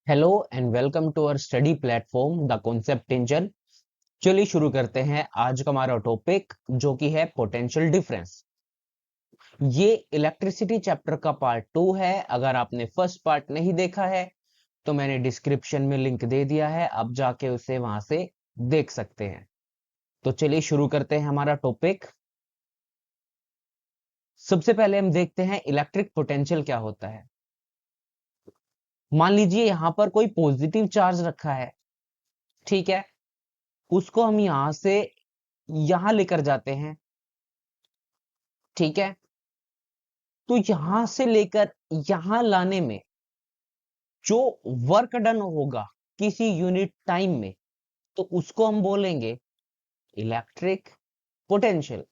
Hello and welcome to our study platform the concept engine. चलिए शुरू करते हैं आज का हमारा टॉपिक जो कि है पोटेंशियल डिफरेंस। ये इलेक्ट्रिसिटी चैप्टर का पार्ट 2 है। अगर आपने फर्स्ट पार्ट नहीं देखा है तो मैंने डिस्क्रिप्शन में लिंक दे दिया है, आप जाके उसे वहां से देख सकते हैं। तो चलिए शुरू करते हैं हमारा टॉपिक। सबसे पहले हम देखते हैं इलेक्ट्रिक पोटेंशियल क्या होता है। मान लीजिए यहां पर कोई पॉजिटिव चार्ज रखा है, ठीक है। उसको हम यहां से यहां लेकर जाते हैं, ठीक है। तो यहां से लेकर यहां लाने में जो वर्क डन होगा किसी यूनिट टाइम में, तो उसको हम बोलेंगे इलेक्ट्रिक पोटेंशियल,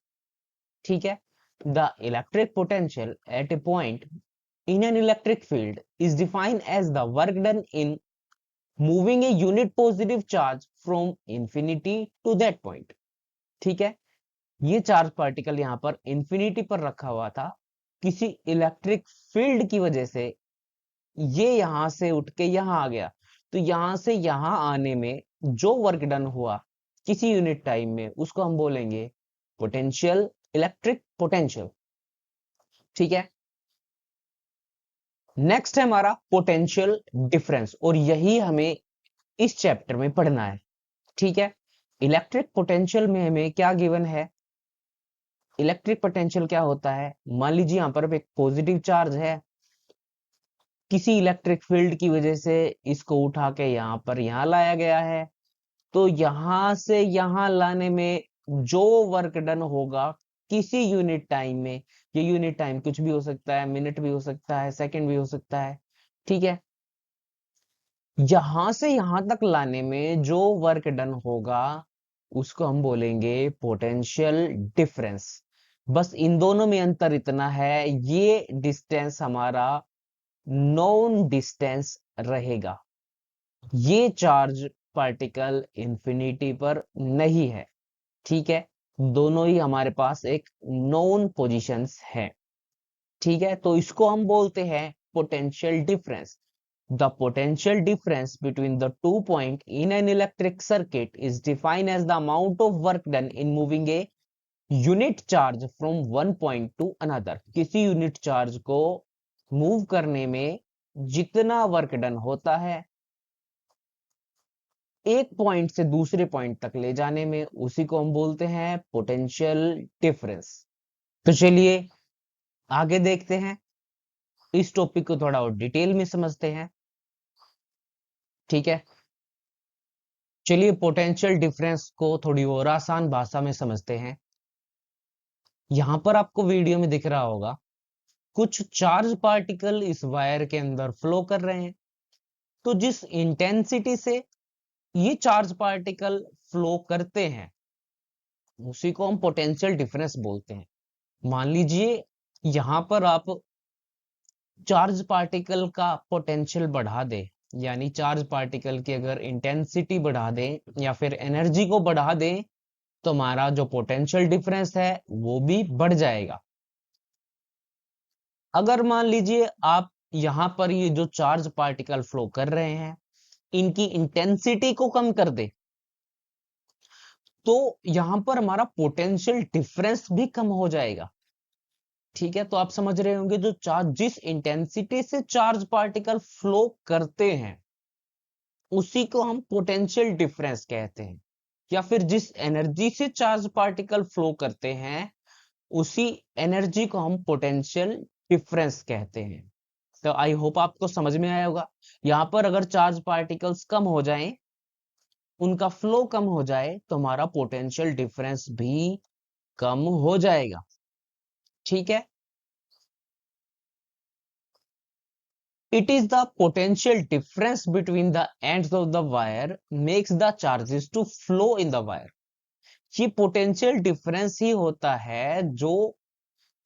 ठीक है। The electric potential at a point in an electric field is defined as the work done in moving a unit positive charge from infinity to that point, ठीक है। ये चार्ज पार्टिकल यहां पर infinity पर रखा हुआ था, किसी इलेक्ट्रिक फील्ड की वजह से ये यहां से उठ के यहां आ गया। तो यहां से यहां आने में जो वर्क डन हुआ किसी यूनिट टाइम में, उसको हम बोलेंगे पोटेंशियल, इलेक्ट्रिक पोटेंशियल, ठीक है। नेक्स्ट है हमारा पोटेंशियल डिफरेंस, और यही हमें इस चैप्टर में पढ़ना है, ठीक है। इलेक्ट्रिक पोटेंशियल में हमें क्या गिवन है, इलेक्ट्रिक पोटेंशियल क्या होता है। मान लीजिए यहां पर एक पॉजिटिव चार्ज है, किसी इलेक्ट्रिक फील्ड की वजह से इसको उठा के यहां पर यहां लाया गया है। तो यहां से यहां लाने में जो वर्क डन होगा किसी यूनिट टाइम में, ये यूनिट टाइम कुछ भी हो सकता है, मिनट भी हो सकता है, सेकंड भी हो सकता है, ठीक है। यहां से यहां तक लाने में जो वर्क डन होगा उसको हम बोलेंगे पोटेंशियल डिफरेंस। बस इन दोनों में अंतर इतना है, ये डिस्टेंस हमारा नोन डिस्टेंस रहेगा। ये चार्ज पार्टिकल इंफिनिटी पर नहीं है, ठीक है। दोनों ही हमारे पास एक नोन पोजीशंस है, ठीक है। तो इसको हम बोलते हैं potential difference. The potential difference between the two point in an electric circuit is defined as the amount of work done in moving a unit charge from one point to another. किसी unit charge को move करने में जितना work done होता है एक point से दूसरे पॉइंट तक ले जाने में, उसी को हम बोलते हैं पोटेंशियल डिफरेंस। तो चलिए आगे देखते हैं, इस टॉपिक को थोड़ा और डिटेल में समझते हैं, ठीक है। चलिए पोटेंशियल डिफरेंस को थोड़ी और आसान भाषा में समझते हैं। यहां पर आपको वीडियो में दिख रहा होगा कुछ चार्ज पार्टिकल इस वायर के अंदर फ्लो कर रहे हैं। तो जिस इंटेंसिटी से ये चार्ज पार्टिकल फ्लो करते हैं उसी को हम पोटेंशियल डिफरेंस बोलते हैं। मान लीजिए यहां पर आप चार्ज पार्टिकल का पोटेंशियल बढ़ा दे, यानी चार्ज पार्टिकल की अगर इंटेंसिटी बढ़ा दें या फिर एनर्जी को बढ़ा दें, तो हमारा जो पोटेंशियल डिफरेंस है वो भी बढ़ जाएगा। अगर मान लीजिए आप यहां पर ये जो चार्ज पार्टिकल फ्लो कर रहे हैं इनकी इंटेंसिटी को कम कर दे, तो यहां पर हमारा पोटेंशियल डिफरेंस भी कम हो जाएगा, ठीक है। तो आप समझ रहे होंगे जो चार्ज जिस इंटेंसिटी से चार्ज पार्टिकल फ्लो करते हैं उसी को हम पोटेंशियल डिफरेंस कहते हैं, या फिर जिस एनर्जी से चार्ज पार्टिकल फ्लो करते हैं उसी एनर्जी को हम पोटेंशियल डिफरेंस कहते हैं। तो आई होप आपको समझ में आया होगा। यहां पर अगर चार्ज पार्टिकल्स कम हो जाएं, उनका फ्लो कम हो जाए, तो हमारा पोटेंशियल डिफरेंस भी कम हो जाएगा, ठीक है। It is the potential difference between the ends of the wire makes the charges to flow in the wire। ये पोटेंशियल डिफरेंस ही होता है जो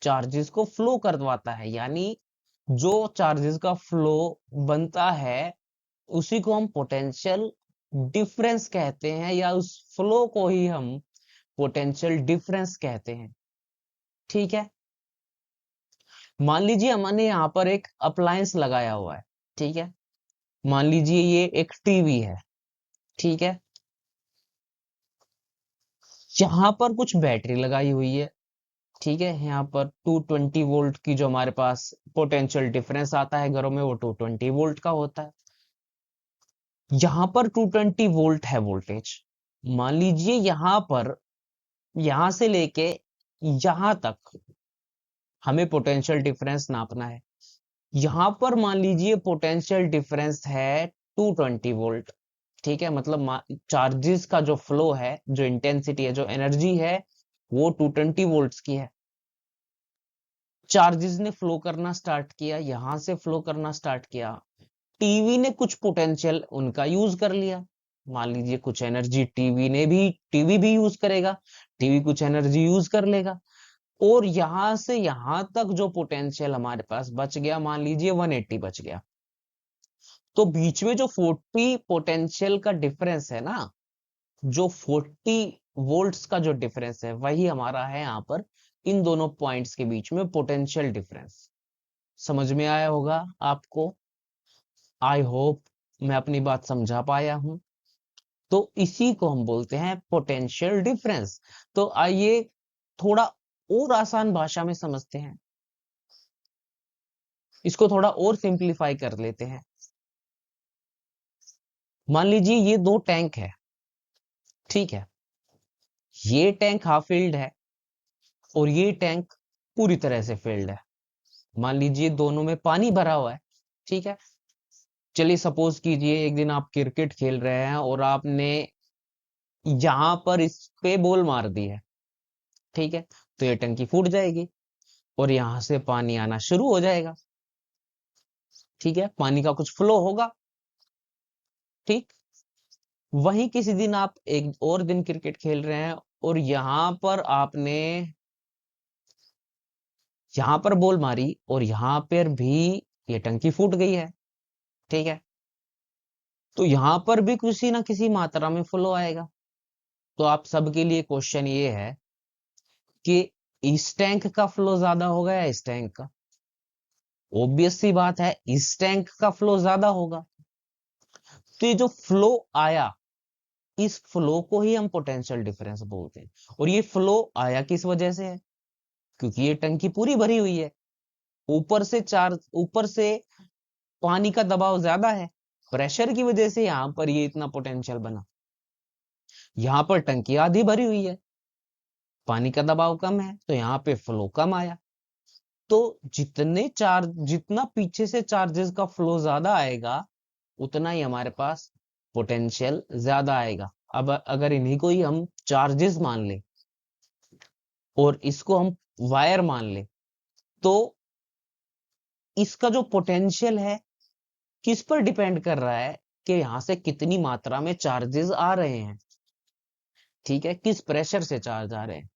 चार्जेस को फ्लो करवाता है, यानी जो चार्जेस का फ्लो बनता है उसी को हम पोटेंशियल डिफरेंस कहते हैं, या उस फ्लो को ही हम पोटेंशियल डिफरेंस कहते हैं, ठीक है। मान लीजिए हमने यहां पर एक अप्लायंस लगाया हुआ है, ठीक है। मान लीजिए ये एक टीवी है, ठीक है, यहां पर कुछ बैटरी लगाई हुई है, ठीक है, यहाँ पर 220 वोल्ट की जो हमारे पास पोटेंशियल डिफरेंस आता है घरों में वो 220 वोल्ट का होता है। यहां पर 220 वोल्ट है वोल्टेज। मान लीजिए यहां पर, यहां से लेके यहां तक हमें पोटेंशियल डिफरेंस नापना है। यहां पर मान लीजिए पोटेंशियल डिफरेंस है 220 वोल्ट, ठीक है, मतलब चार्जेस का जो फ्लो है, जो इंटेंसिटी है, जो एनर्जी है, वो 220 वोल्ट्स की है। चार्जेस ने फ्लो करना स्टार्ट किया, यहां से फ्लो करना स्टार्ट किया। टीवी ने कुछ पोटेंशियल उनका यूज कर लिया। मान लीजिए कुछ एनर्जी टीवी भी यूज करेगा, टीवी कुछ एनर्जी यूज कर लेगा, और यहां से यहां तक जो पोटेंशियल हमारे पास बच गया, मान लीजिए 180 बच गया। तो बीच में जो 40 पोटेंशियल का डिफरेंस है ना, जो 40 वोल्ट्स का जो डिफरेंस है, वही हमारा है यहाँ पर इन दोनों पॉइंट्स के बीच में पोटेंशियल डिफरेंस। समझ में आया होगा आपको? आई होप मैं अपनी बात समझा पाया हूं। तो इसी को हम बोलते हैं पोटेंशियल डिफरेंस। तो आइए थोड़ा और आसान भाषा में समझते हैं, इसको थोड़ा और सिंप्लीफाई कर लेते हैं। मान लीजिए ये दो टैंक है, ठीक है, ये टैंक हाफ फिल्ड है और ये टैंक पूरी तरह से फिल्ड है। मान लीजिए दोनों में पानी भरा हुआ है, ठीक है। चलिए सपोज कीजिए एक दिन आप क्रिकेट खेल रहे हैं और आपने यहां पर इस पे बॉल मार दी है, ठीक है, तो ये टंकी फूट जाएगी और यहां से पानी आना शुरू हो जाएगा, ठीक है, पानी का कुछ फ्लो होगा, ठीक। वहीं किसी दिन आप एक और दिन क्रिकेट खेल रहे हैं और यहां पर बॉल मारी और यहां पर भी ये टंकी फूट गई है, ठीक है, तो यहां पर भी किसी ना किसी मात्रा में फ्लो आएगा। तो आप सबके लिए क्वेश्चन ये है कि इस टैंक का फ्लो ज्यादा होगा या इस टैंक का? ऑब्वियस सी बात है, इस टैंक का फ्लो ज्यादा होगा। तो ये जो फ्लो आया, इस फ्लो को ही हम पोटेंशियल डिफरेंस बोलते हैं। और ये फ्लो आया किस वजह से है? क्योंकि ये टंकी पूरी भरी हुई है, ऊपर से पानी का दबाव ज्यादा है, प्रेशर की वजह से यहां पर ये इतना पोटेंशियल बना। यहां पर टंकी आधी भरी हुई है, पानी का दबाव कम है, तो यहाँ पे फ्लो कम आया। तो जितना पीछे से चार्जेस का फ्लो ज्यादा आएगा, उतना ही हमारे पास पोटेंशियल ज्यादा आएगा। अब अगर इन्हीं को ही हम चार्जेस मान ले और इसको हम वायर मान ले, तो इसका जो पोटेंशियल है किस पर डिपेंड कर रहा है कि यहां से कितनी मात्रा में चार्जेस आ रहे हैं, ठीक है, किस प्रेशर से चार्ज आ रहे हैं।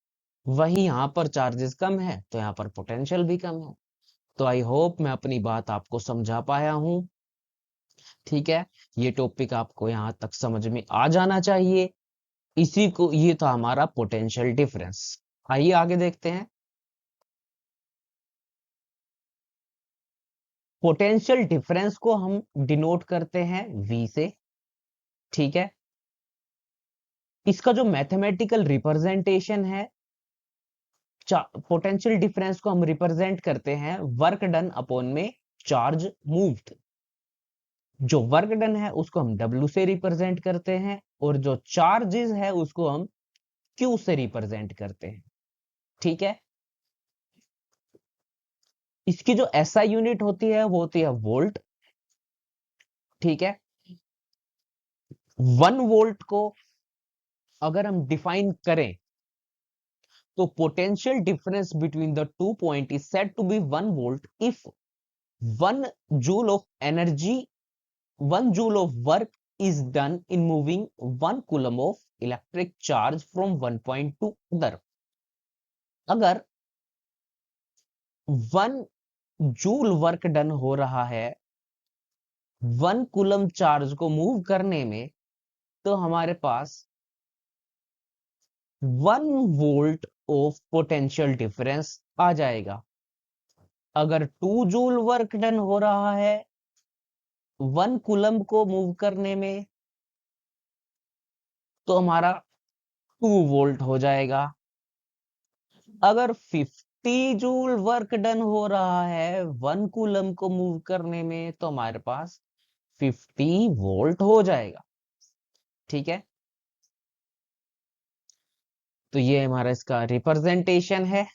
वही यहां पर चार्जेस कम है तो यहां पर पोटेंशियल भी कम है। तो आई होप मैं अपनी बात आपको समझा पाया हूं, ठीक है। ये टॉपिक आपको यहां तक समझ में आ जाना चाहिए। इसी को, ये था हमारा पोटेंशियल डिफरेंस। आइए आगे देखते हैं। पोटेंशियल डिफरेंस को हम डिनोट करते हैं V से, ठीक है। इसका जो मैथमेटिकल रिप्रेजेंटेशन है, पोटेंशियल डिफरेंस को हम रिप्रेजेंट करते हैं वर्क डन अपॉन में चार्ज मूव्ड। जो वर्क डन है उसको हम W से रिप्रेजेंट करते हैं और जो चार्जेस है उसको हम Q से रिप्रेजेंट करते हैं, ठीक है। इसकी जो SI यूनिट होती है वो होती है वोल्ट, ठीक है। 1 वोल्ट को अगर हम डिफाइन करें तो potential difference between the two point is said to be 1 volt if 1 joule of energy 1 joule of work is done in moving 1 coulomb of electric charge from one point to other। अगर 1 joule work done हो रहा है 1 coulomb charge को move करने में, तो हमारे पास 1 volt of potential difference आ जाएगा। अगर 2 जूल वर्क डन हो रहा है 1 कूलम्ब को मूव करने में तो हमारा 2 वोल्ट हो जाएगा। अगर 50 जूल वर्क डन हो रहा है 1 कूलम्ब को मूव करने में तो हमारे पास 50 वोल्ट हो जाएगा। ठीक है, तो ये हमारा इसका रिप्रेजेंटेशन है।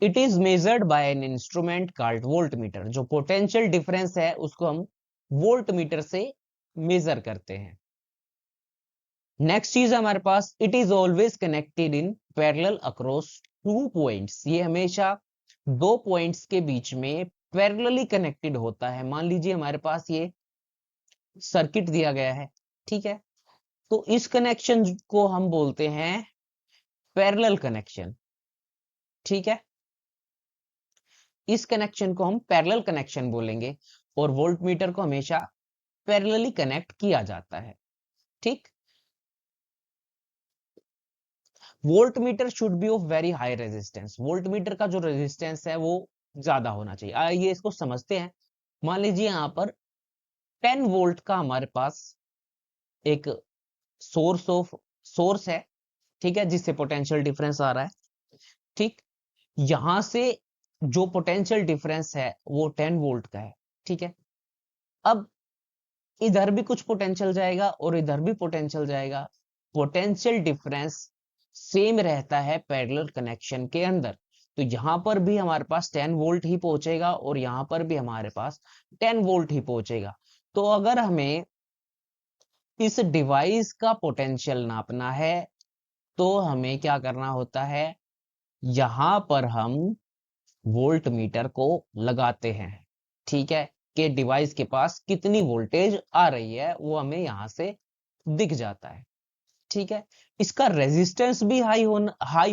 It is measured by an instrument called volt meter. जो पोटेंशियल डिफरेंस है उसको हम वोल्ट मीटर से मेजर करते हैं। नेक्स्ट चीज हमारे पास, it is always connected in parallel across 2 points. ये हमेशा 2 पॉइंट्स के बीच में पैरेलली कनेक्टेड होता है। मान लीजिए हमारे पास ये सर्किट दिया गया है, ठीक है, तो इस कनेक्शन को हम बोलते हैं पैरेलल कनेक्शन। ठीक है, इस कनेक्शन को हम पैरेलल कनेक्शन बोलेंगे और वोल्ट मीटर को हमेशा पैरेलली कनेक्ट किया जाता है। ठीक, volt meter should be of very high resistance. Volt meter का जो रेजिस्टेंस है वो ज्यादा होना चाहिए। आइए इसको समझते हैं। मान लीजिए यहां पर 10 वोल्ट का हमारे पास एक सोर्स है, ठीक है, जिससे पोटेंशियल डिफरेंस आ रहा है। ठीक, यहां से जो पोटेंशियल डिफरेंस है वो 10 वोल्ट का है। ठीक है, अब इधर भी कुछ पोटेंशियल जाएगा और इधर भी पोटेंशियल जाएगा। पोटेंशियल डिफरेंस सेम रहता है पैरेलल कनेक्शन के अंदर। तो यहां पर भी हमारे पास 10 वोल्ट ही पहुंचेगा और यहां पर भी हमारे पास 10 वोल्ट ही पहुंचेगा। तो अगर हमें इस डिवाइस का पोटेंशियल नापना है तो हमें क्या करना होता है, यहां पर हम वोल्ट मीटर को लगाते हैं। ठीक है, कि डिवाइस के पास कितनी वोल्टेज आ रही है वो हमें यहां से दिख जाता है। ठीक है, इसका रेजिस्टेंस भी हाई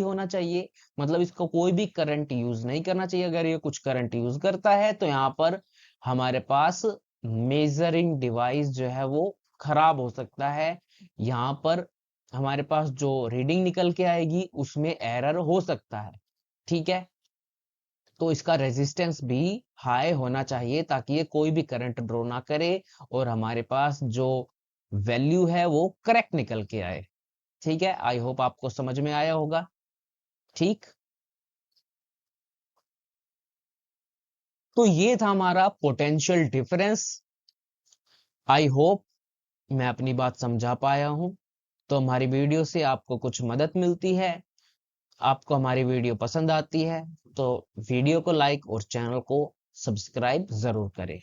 होना चाहिए। मतलब इसको कोई भी करंट यूज नहीं करना चाहिए। अगर ये कुछ करंट यूज करता है तो यहाँ पर हमारे पास मेजरिंग डिवाइस जो है वो खराब हो सकता है। यहाँ पर हमारे पास जो रीडिंग निकल के आएगी उसमें एरर हो सकता है। ठीक है, तो इसका रेजिस्टेंस भी हाई होना चाहिए ताकि ये कोई भी करंट ड्रॉ ना करे और हमारे पास जो वैल्यू है वो करेक्ट निकल के आए। ठीक है, आई होप आपको समझ में आया होगा। ठीक, तो ये था हमारा पोटेंशियल डिफरेंस। आई होप मैं अपनी बात समझा पाया हूं। तो हमारी वीडियो से आपको कुछ मदद मिलती है, आपको हमारी वीडियो पसंद आती है तो वीडियो को लाइक और चैनल को सब्सक्राइब जरूर करें।